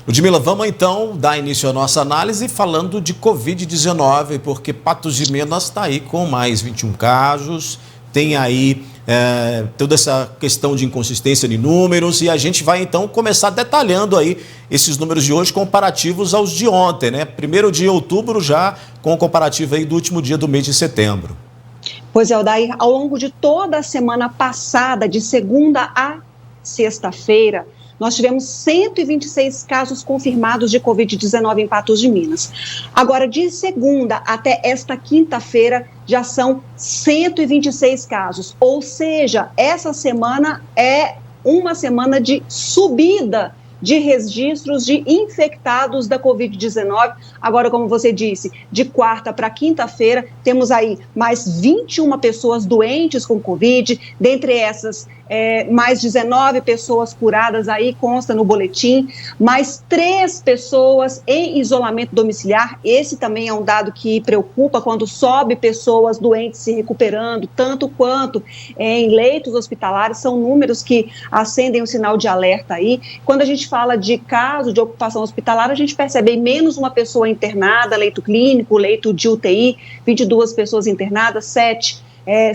Ludmila, vamos então dar início à nossa análise falando de Covid-19, porque Patos de Minas está aí com mais 21 casos, tem aí toda essa questão de inconsistência de números e a gente vai então começar detalhando aí esses números de hoje comparativos aos de ontem, né? 1º de outubro já com o comparativo aí do último dia do mês de setembro. Pois é, Odair, ao longo de toda a semana passada, de segunda a sexta-feira, nós tivemos 126 casos confirmados de Covid-19 em Patos de Minas. Agora, de segunda até esta quinta-feira, já são 126 casos. Ou seja, essa semana é uma semana de subida de registros de infectados da Covid-19. Agora, como você disse, de quarta para quinta-feira, temos aí mais 21 pessoas doentes com Covid, dentre essas, mais 19 pessoas curadas aí, consta no boletim, mais 3 pessoas em isolamento domiciliar. Esse também é um dado que preocupa quando sobe pessoas doentes se recuperando, tanto quanto em leitos hospitalares, são números que acendem o sinal de alerta aí. Quando a gente fala de caso de ocupação hospitalar, a gente percebe aí menos uma pessoa internada, leito clínico, leito de UTI, 22 pessoas internadas, 7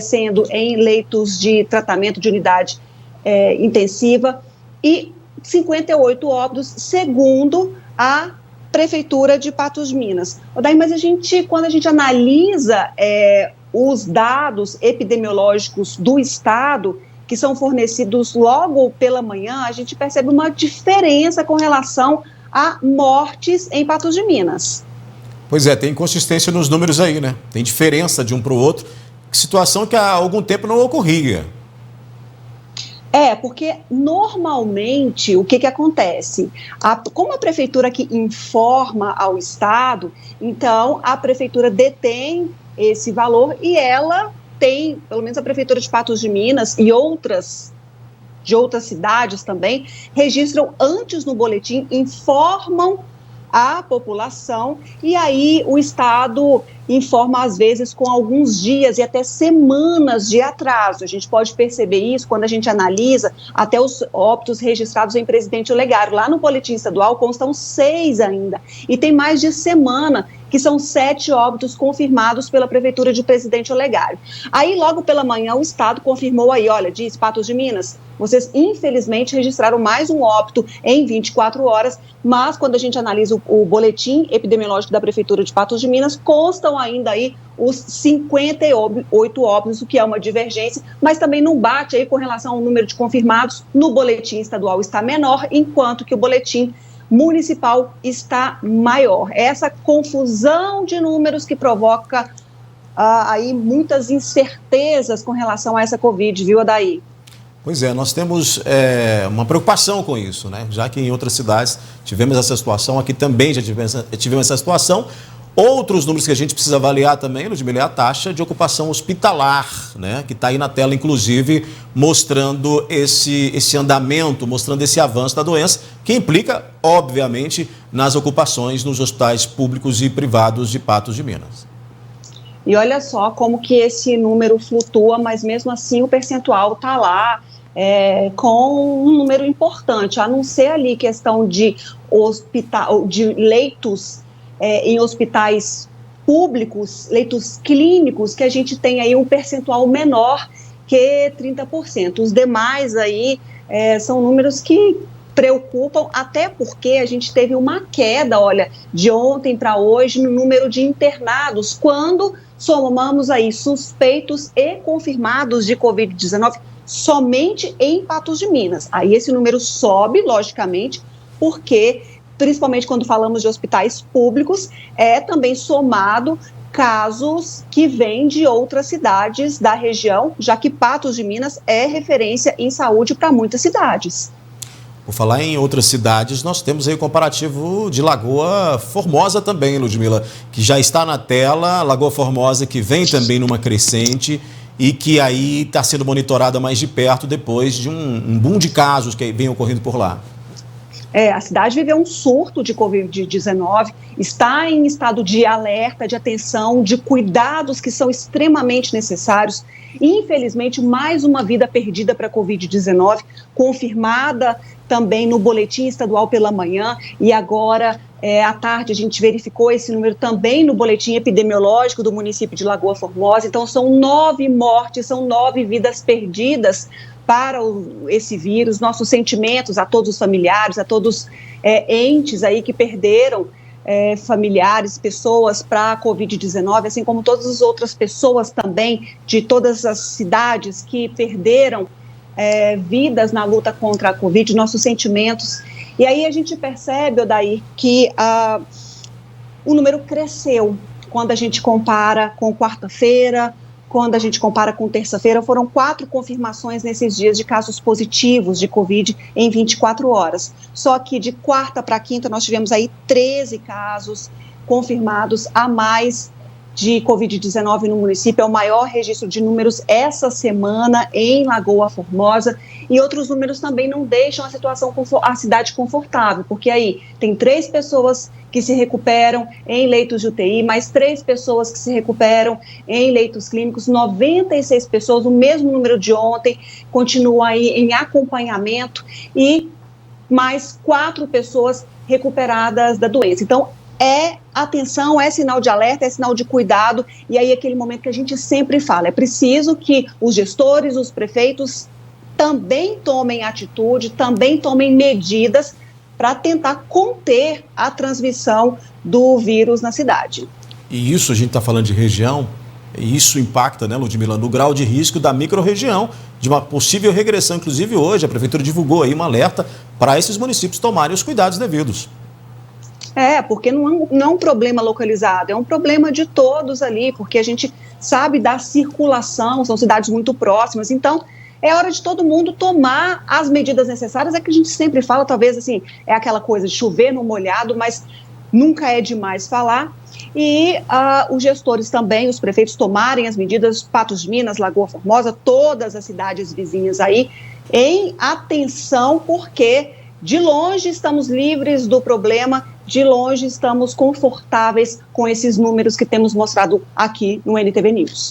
sendo em leitos de tratamento de unidade intensiva e 58 óbitos, segundo a Prefeitura de Patos de Minas. Mas quando a gente analisa os dados epidemiológicos do estado, que são fornecidos logo pela manhã, a gente percebe uma diferença com relação a mortes em Patos de Minas. Pois é, tem inconsistência nos números aí, né? Tem diferença de um para o outro, situação que há algum tempo não ocorria. Porque normalmente o que acontece? Como a prefeitura que informa ao estado, então a prefeitura detém esse valor e ela tem, pelo menos a Prefeitura de Patos de Minas e de outras cidades também, registram antes no boletim, informam a população e aí o Estado informa às vezes com alguns dias e até semanas de atraso. A gente pode perceber isso quando a gente analisa até os óbitos registrados em Presidente Olegário. Lá no boletim estadual constam 6 ainda e tem mais de semana que são 7 óbitos confirmados pela Prefeitura de Presidente Olegário. Aí, logo pela manhã, o Estado confirmou aí, olha, diz Patos de Minas, vocês infelizmente registraram mais um óbito em 24 horas, mas quando a gente analisa o boletim epidemiológico da Prefeitura de Patos de Minas, constam ainda aí os 58 óbitos, o que é uma divergência, mas também não bate aí com relação ao número de confirmados. No boletim estadual está menor, enquanto que o boletim municipal está maior. Essa confusão de números que provoca aí muitas incertezas com relação a essa Covid, viu, Adair? Pois é, nós temos uma preocupação com isso, né? Já que em outras cidades tivemos essa situação, aqui também já tivemos essa situação. Outros números que a gente precisa avaliar também, Ludmila, é a taxa de ocupação hospitalar, né? Que está aí na tela, inclusive, mostrando esse andamento, mostrando esse avanço da doença, que implica, obviamente, nas ocupações nos hospitais públicos e privados de Patos de Minas. E olha só como que esse número flutua, mas mesmo assim o percentual está lá com um número importante, a não ser ali questão de leitos em hospitais públicos, leitos clínicos, que a gente tem aí um percentual menor que 30%. Os demais aí são números que preocupam, até porque a gente teve uma queda, olha, de ontem para hoje no número de internados, quando somamos aí suspeitos e confirmados de Covid-19 somente em Patos de Minas. Aí esse número sobe, logicamente, porque principalmente quando falamos de hospitais públicos, também somado casos que vêm de outras cidades da região, já que Patos de Minas é referência em saúde para muitas cidades. Por falar em outras cidades, nós temos aí o comparativo de Lagoa Formosa também, Ludmila, que já está na tela. Lagoa Formosa que vem também numa crescente e que aí está sendo monitorada mais de perto depois de um boom de casos que vem ocorrendo por lá. A cidade viveu um surto de Covid-19, está em estado de alerta, de atenção, de cuidados que são extremamente necessários. Infelizmente, mais uma vida perdida para a Covid-19, confirmada também no boletim estadual pela manhã, e agora, à tarde, a gente verificou esse número também no boletim epidemiológico do município de Lagoa Formosa. Então, são 9 mortes, são 9 vidas perdidas para esse vírus. Nossos sentimentos a todos os familiares, a todos entes aí que perderam familiares, pessoas para a Covid-19, assim como todas as outras pessoas também de todas as cidades que perderam vidas na luta contra a Covid, nossos sentimentos. E aí a gente percebe, Odair, que o número cresceu quando a gente compara com quarta-feira, quando a gente compara com terça-feira. Foram 4 confirmações nesses dias de casos positivos de Covid em 24 horas. Só que de quarta para quinta nós tivemos aí 13 casos confirmados a mais de Covid-19 no município. É o maior registro de números essa semana em Lagoa Formosa, e outros números também não deixam a cidade confortável, porque aí tem 3 pessoas que se recuperam em leitos de UTI, mais 3 pessoas que se recuperam em leitos clínicos, 96 pessoas, o mesmo número de ontem, continua aí em acompanhamento, e mais 4 pessoas recuperadas da doença. Então, atenção, é sinal de alerta, é sinal de cuidado, e aí aquele momento que a gente sempre fala, é preciso que os gestores, os prefeitos também tomem atitude, também tomem medidas para tentar conter a transmissão do vírus na cidade. E isso, a gente está falando de região, e isso impacta, né, Ludmila, no grau de risco da microrregião, de uma possível regressão. Inclusive hoje a Prefeitura divulgou aí um alerta para esses municípios tomarem os cuidados devidos. Porque não é um problema localizado, é um problema de todos ali, porque a gente sabe da circulação, são cidades muito próximas, então é hora de todo mundo tomar as medidas necessárias. É que a gente sempre fala, talvez assim, é aquela coisa de chover no molhado, mas nunca é demais falar. E os gestores também, os prefeitos tomarem as medidas, Patos de Minas, Lagoa Formosa, todas as cidades vizinhas aí, em atenção, porque de longe estamos livres do problema, de longe estamos confortáveis com esses números que temos mostrado aqui no NTV News.